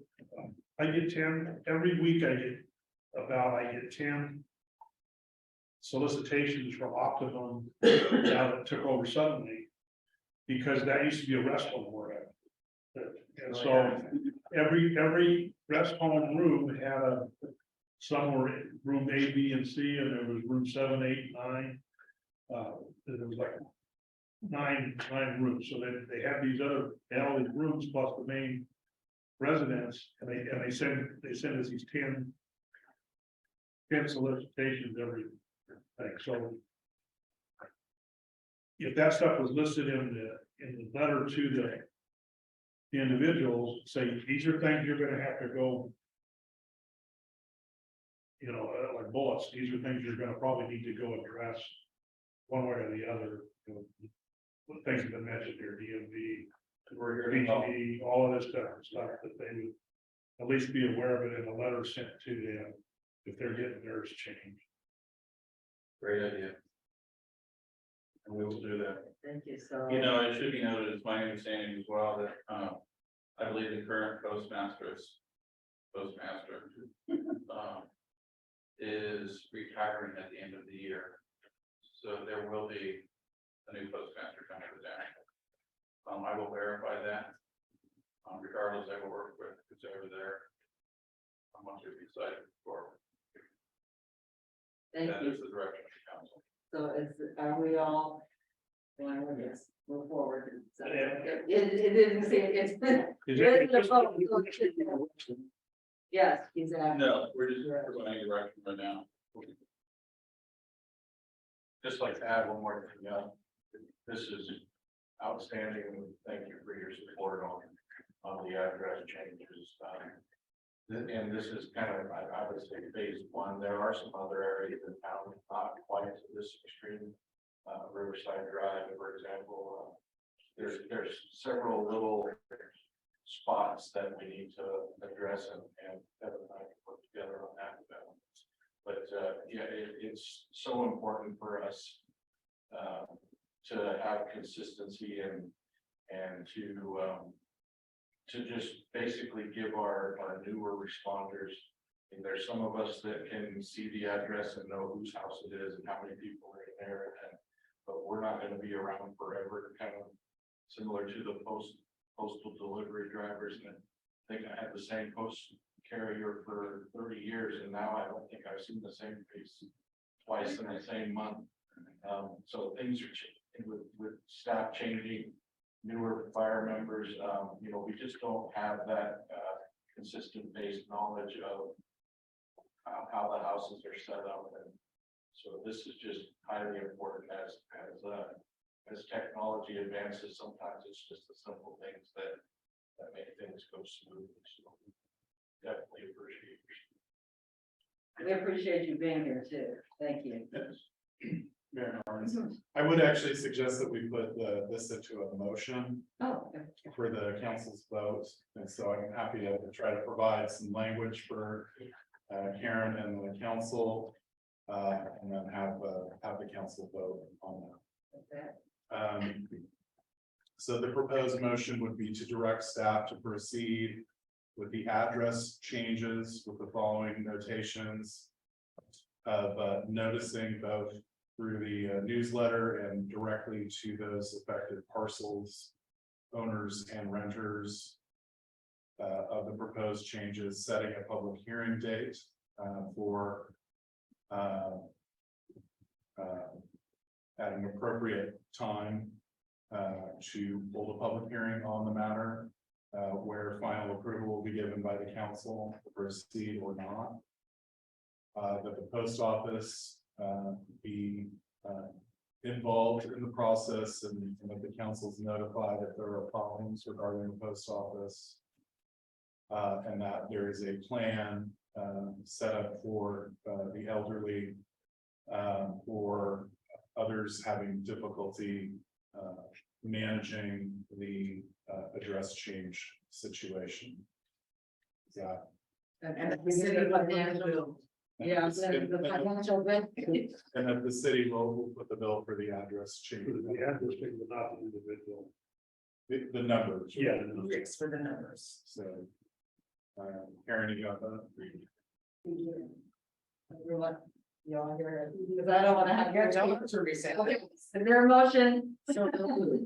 I get 10, every week I get 10 solicitations from Optimum now that took over suddenly. Because that used to be a rest home we're at. And so every rest home room had some were room A, B, and C, and there was room 7, 8, 9. There was like nine rooms, so they had all these rooms plus the main residence, and they send us these 10 solicitations every thing. So if that stuff was listed in the letter to the individuals, say these are things you're going to have to go. Like bullets, these are things you're gonna probably need to go address one way or the other. Things have been mentioned here, DMV, BGE, all of this stuff that they would at least be aware of it in a letter sent to them if they're getting theirs changed. Great idea. And we will do that. Thank you, so. It should be noted, it's my understanding as well that, I believe the current postmaster, is retiring at the end of the year. So there will be a new postmaster coming to the town. I will verify that. Regardless, I will work with who's over there. I'm going to be cited for. Thank That you. is the direction of the council. So are we all? Well, yes, move forward. So, Yeah. it didn't seem, it's. Yes, exactly. No, we're just providing direction right now. Just like to add one more thing, this is outstanding, and thank you for your support on the address changes. And this is kind of, I would say, phase one. There are some other areas in town, not quite to this extreme. Riverside Drive, for example, there's several little spots that we need to address, and Kevin and I can put together on that. But yeah, it's so important for us to have consistency and to just basically give our newer responders. And there's some of us that can see the address and know whose house it is and how many people are in there, but we're not going to be around forever. Kind of similar to the postal delivery drivers, and I think I had the same post carrier for 30 years, and now I don't think I've seen the same face twice in the same month. So things are changing with staff changing, newer fire members. We just don't have that consistent based knowledge of how the houses are set up, and so this is just highly important as technology advances. Sometimes it's just the simple things that make things go smoothly. So definitely appreciate it. We appreciate you being here too. Thank you. Mayor Norris, I would actually suggest that we put this into a motion Oh, for the council's vote. And so I'm happy to try to provide some language for Karen and the council, and then have the council vote on that. okay. So the proposed motion would be to direct staff to proceed with the address changes with the following notations of noticing both through the newsletter and directly to those affected parcels, owners and renters of the proposed changes, setting a public hearing date for at an appropriate time to hold a public hearing on the matter, where final approval will be given by the council to proceed or not. That the post office be involved in the process, and that the council is notified if there are problems regarding the post office. And that there is a plan set up for the elderly or others having difficulty managing the address change situation. Yeah. And the city financial. Yeah, the financial benefit. And that the city will put the bill for the address change. The address thing, but not the individual. The numbers. Yeah. Fix for the numbers. So. Karen, you got that? Everyone, you all hear it? Because I don't want to have your. To reset. Okay, is there a motion? Is there a motion,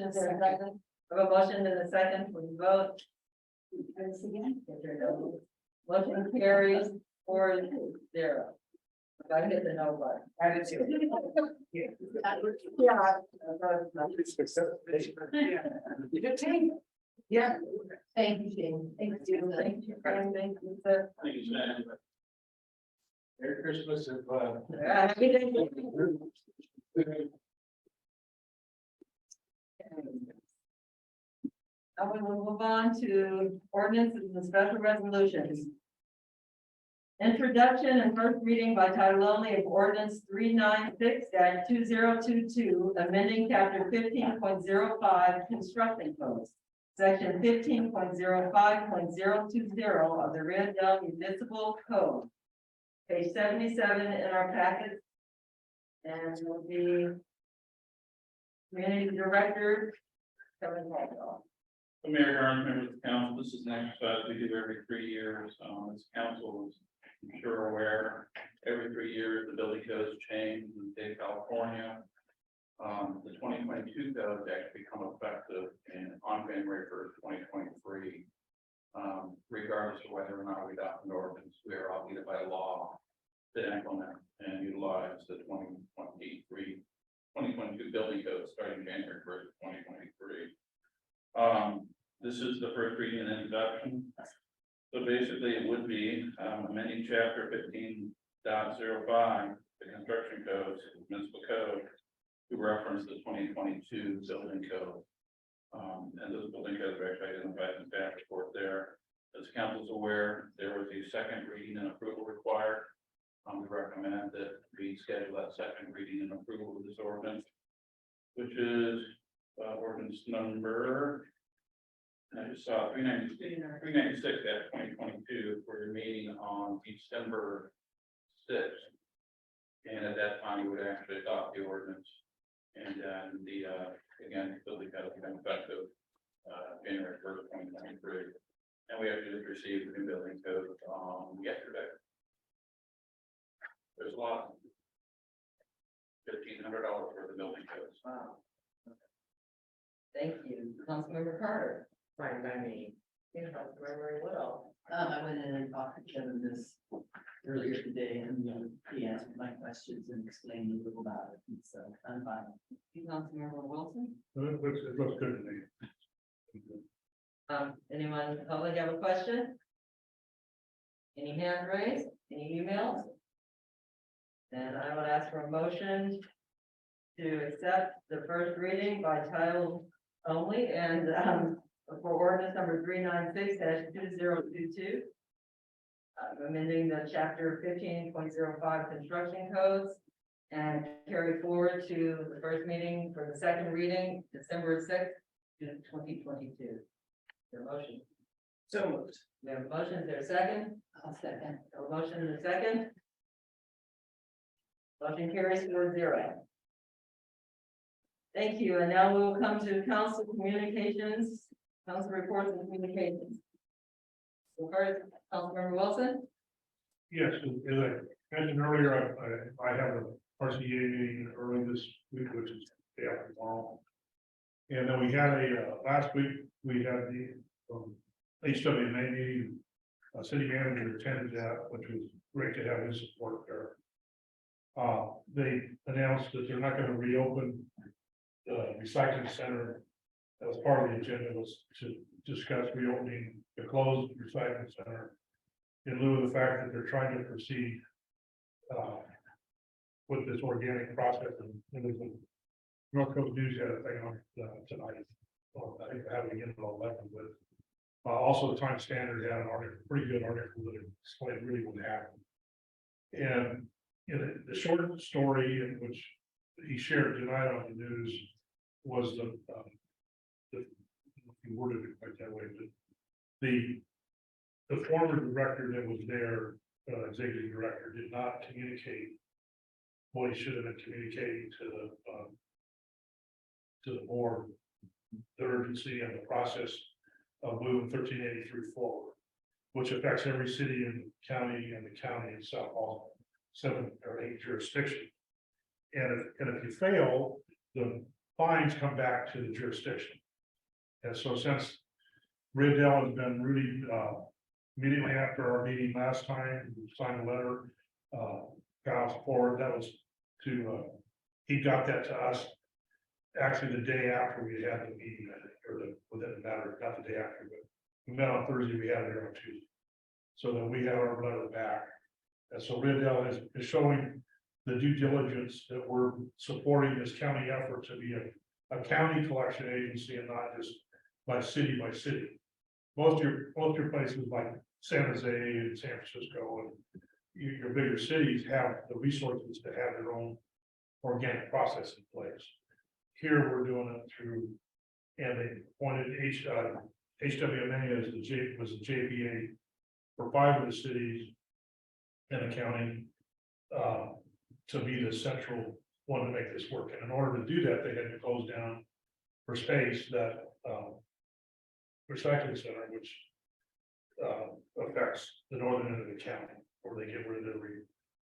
is there a second? I have a motion and a second, please vote. Motion carries 4-0. I hit the no button. I did too. Yeah. You did too. Yeah. Thank you, Shane. Thank you. Thank you. Thank you, sir. Thank you, Stan. Merry Christmas. Happy day. Now we will move on to ordinances and special resolutions. Introduction and first reading by title only of ordinance 396-2022, amending chapter 15.05 construction codes, section 15.05.020 of the Rio Dell Municipal Code. Page 77 in our packet. And will be Community Director Kevin Hall. The mayor, current members of the council, this is an exercise we do every 3 years. As council is, I'm sure aware, every 3 years, the building codes change in the state of California. The 2022 code actually become effective on January 1st, 2023. Regardless of whether or not we adopt an ordinance, we are obligated by law to implement and utilize the 2022 building code starting January 1st, 2023. This is the first reading and introduction. So basically, it would be amending chapter 15.05, the construction codes, municipal code, to reference the 2022 building code. And those building codes are actually identified in the staff report there. As council's aware, there was a second reading and approval required. We recommend that we schedule that second reading and approval of this ordinance, which is ordinance number, I just saw 396 at 2022 for your meeting on December 6th. And at that time, we would actually adopt the ordinance. And then again, building code will become effective January 1st, 2023. And we actually just received the new building code yesterday. There's a lot. $1,500 for the building codes. Wow. Thank you, Councilmember Carter. Fine by me. Councilmember Woodall. I went in and talked to Kevin this earlier today and he answered my questions and explained a little about it. And so I'm fine. Councilmember Wilson. It looks good to me. Anyone in the public have a question? Any hand raised, any emails? Then I would ask for a motion to accept the first reading by title only and for ordinance number 396-2022. Amending the chapter 15.05 construction codes and carry forward to the first meeting for the second reading, December 6th, 2022. Your motion. So moved. We have a motion, is there a second? I'll second. A motion and a second. Motion carries 4-0. Thank you, and now we will come to council communications, council reports and communications. So first, Councilmember Wilson. Yes, as I mentioned earlier, I have a RCA meeting early this week, which is day after tomorrow. And then we had last week, we had the HWMA meeting. City manager attended that, which was great to have his support there. They announced that they're not going to reopen the recycling center. That was part of the agenda, was to discuss reopening the closed recycling center in lieu of the fact that they're trying to proceed with this organic process. And the North Coast News had a thing on tonight. Well, I think they're having again at 11 with. Also, the Times Standard had an article, pretty good article that explained really what happened. And the short story in which he shared tonight on the news was he worded it quite that way, but the former director that was there, executive director, did not communicate what he should have been communicating to the board, the urgency and the process of moving 1383 forward, which affects every city and county itself, all 7 or 8 jurisdictions. And if you fail, the fines come back to the jurisdiction. And so since Rio Dell has been really immediately after our meeting last time, we signed a letter, got forward, that was to he got that to us actually the day after we had the meeting, I think, or within the matter, not the day after, but we met on Thursday, we had it here on Tuesday. So then we have our letter back. And so Rio Dell is showing the due diligence that we're supporting this county effort to be a county collection agency and not just by city. Most of your places like San Jose and San Francisco and your bigger cities have the resources to have their own organic process in place. Here we're doing it through, and they appointed HWMA as the JPA for 5 of the cities and the county to be the central one to make this work. And in order to do that, they had to close down for space that recycling center, which affects the northern end of the county, where they get rid of their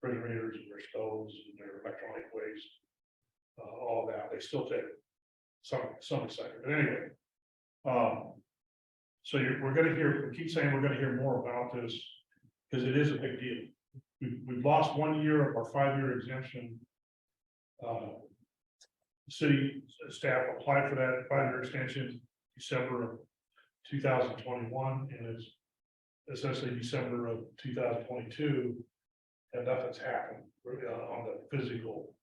refrigerators and their stoves and their electronic waste, all of that. they still take some excitement, but anyway. So we're gonna hear, we keep saying we're gonna hear more about this, because it is a big deal. We've lost 1 year of our 5-year exemption. City staff applied for that 5-year extension December of 2021, and it's essentially December of 2022, and nothing's happened on the physical.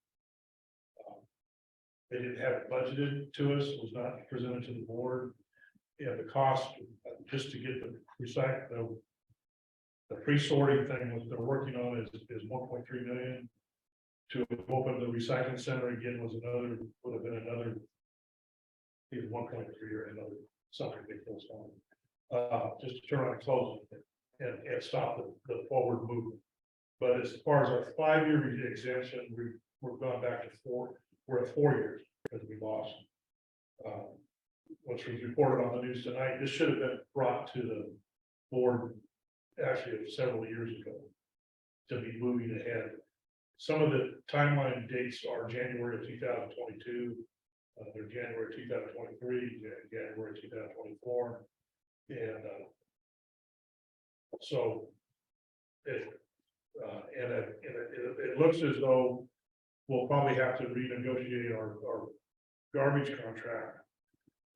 They didn't have it budgeted to us, was not presented to the board. And the cost, just to get the recycle, the pre-sorting thing that they're working on is 1.3 million. To open the recycling center again would have been another. Either 1.3 or another, something ridiculous on. Just to turn around and close it and stop the forward movement. But as far as our 5-year exemption, we're gone back to 4. We're at 4 years because we lost. Which was reported on the news tonight. This should have been brought to the board actually several years ago to be moving ahead. Some of the timeline dates are January of 2022, they're January 2023, January 2024, and so it looks as though we'll probably have to renegotiate our garbage contract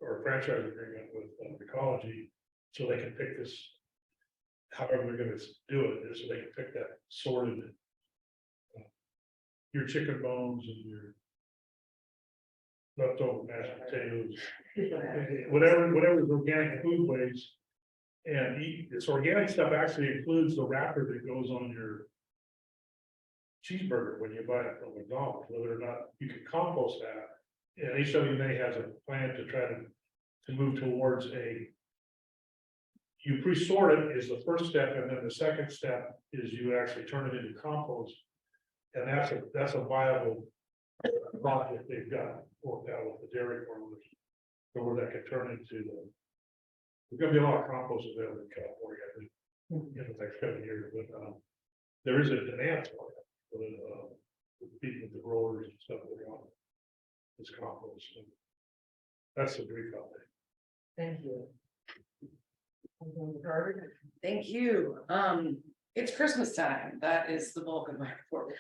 or franchise agreement with Ecology, so they can pick this, however they're gonna do it, so they can pick that sorted, your chicken bones and your leftover mashed potatoes, whatever is organic food waste. And this organic stuff actually includes the wrapper that goes on your cheeseburger when you buy it from McDonald's, whether or not you can compost that. And HWMA has a plan to try to move towards you pre-sort it is the first step, and then the second step is you actually turn it into compost. And that's a viable project they've got worked out with the dairy farmers. So where that could turn into there's gonna be a lot of compost available in California, I think, in the next 7 years, but there is a demand for it. Speaking with the growers and stuff that want this compost. And that's a brief update. Thank you. Thank you. It's Christmas time. That is the bulk of my report.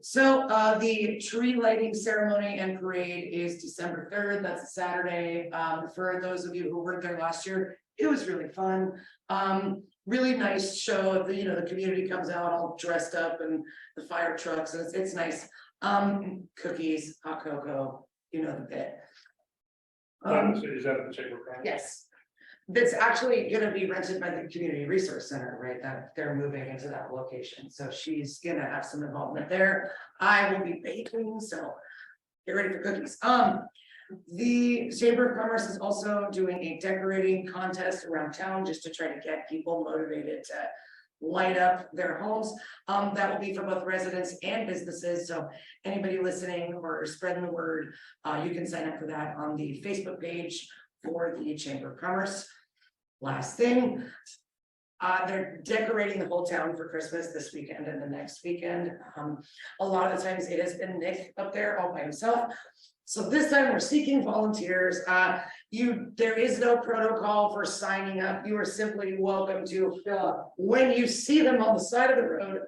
So the tree lighting ceremony and parade is December 3rd. That's a Saturday. For those of you who weren't there last year, it was really fun. Really nice show. The community comes out all dressed up and the fire trucks, and it's nice. Cookies, hot cocoa, the bit. Is that the Chamber of Commerce? Yes. That's actually gonna be rented by the Community Resource Center, right? That they're moving into that location. So she's gonna have some involvement there. I will be baking, so get ready for cookies. The Chamber of Commerce is also doing a decorating contest around town just to try to get people motivated to light up their homes. That will be for both residents and businesses. So anybody listening or spreading the word, you can sign up for that on the Facebook page for the Chamber of Commerce. Last thing, they're decorating the whole town for Christmas this weekend and the next weekend. A lot of the times it has been Nick up there all by himself. So this time we're seeking volunteers. There is no protocol for signing up. You are simply welcome to, when you see them on the side of the road,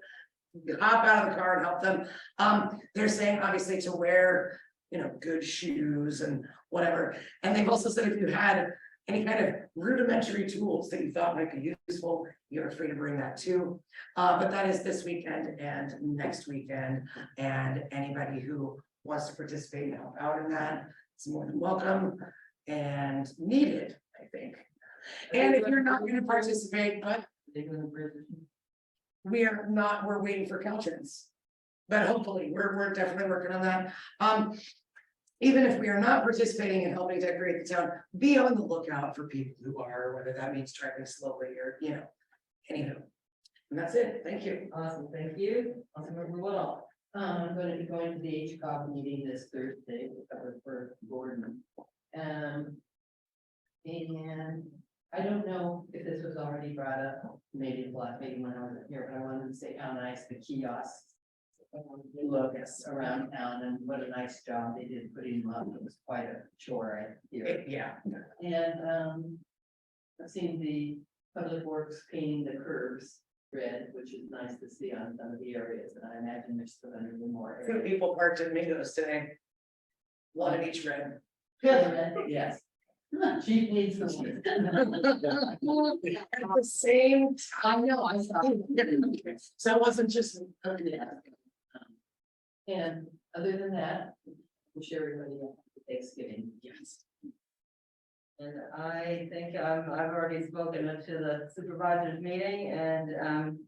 hop out of the car and help them. They're saying obviously to wear, good shoes and whatever. And they've also said if you had any kind of rudimentary tools that you thought might be useful, you're free to bring that too. But that is this weekend and next weekend. And anybody who wants to participate and help out in that, it's more than welcome and needed, I think. And if you're not going to participate, but we're waiting for Caltrans. But hopefully we're definitely working on that. Even if we are not participating in helping decorate the town, be on the lookout for people who are, whether that means driving slowly or, anywho. And that's it. Thank you. Awesome, thank you. Councilmember Woodall. I'm going to be going to the HCOG meeting this Thursday for Gordon. And I don't know if this was already brought up, maybe when I wasn't here, but I wanted to say how nice the kiosks locusts around town, and what a nice job they did putting them up. It was quite a chore, I hear. Yeah, And, I've seen the Public Works painting the curbs red, which is nice to see on some of the areas, and I imagine there's still gonna be more. two people parked in Mingos today. One of each red. Red, yes. Chief needs the one. At the same I know, I saw. So it wasn't just. And other tan that, wish everybody a happy Thanksgiving. Yes. And I think I've already spoken to the supervisors meeting and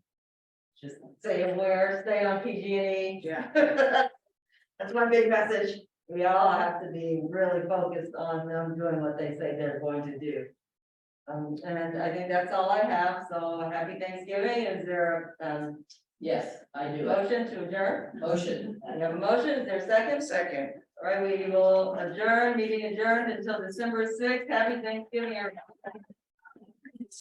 just stay aware, stay on PG&E. Yeah. That's my big message. We all have to be really focused on them doing what they say they're going to do. And I think that's all I have. So happy Thanksgiving. Is there Yes, I a do. motion to adjourn? Motion. We have a motion. Is there a second? Second. All right, we will adjourn, meeting adjourned until December 6th. Happy Thanksgiving, everyone.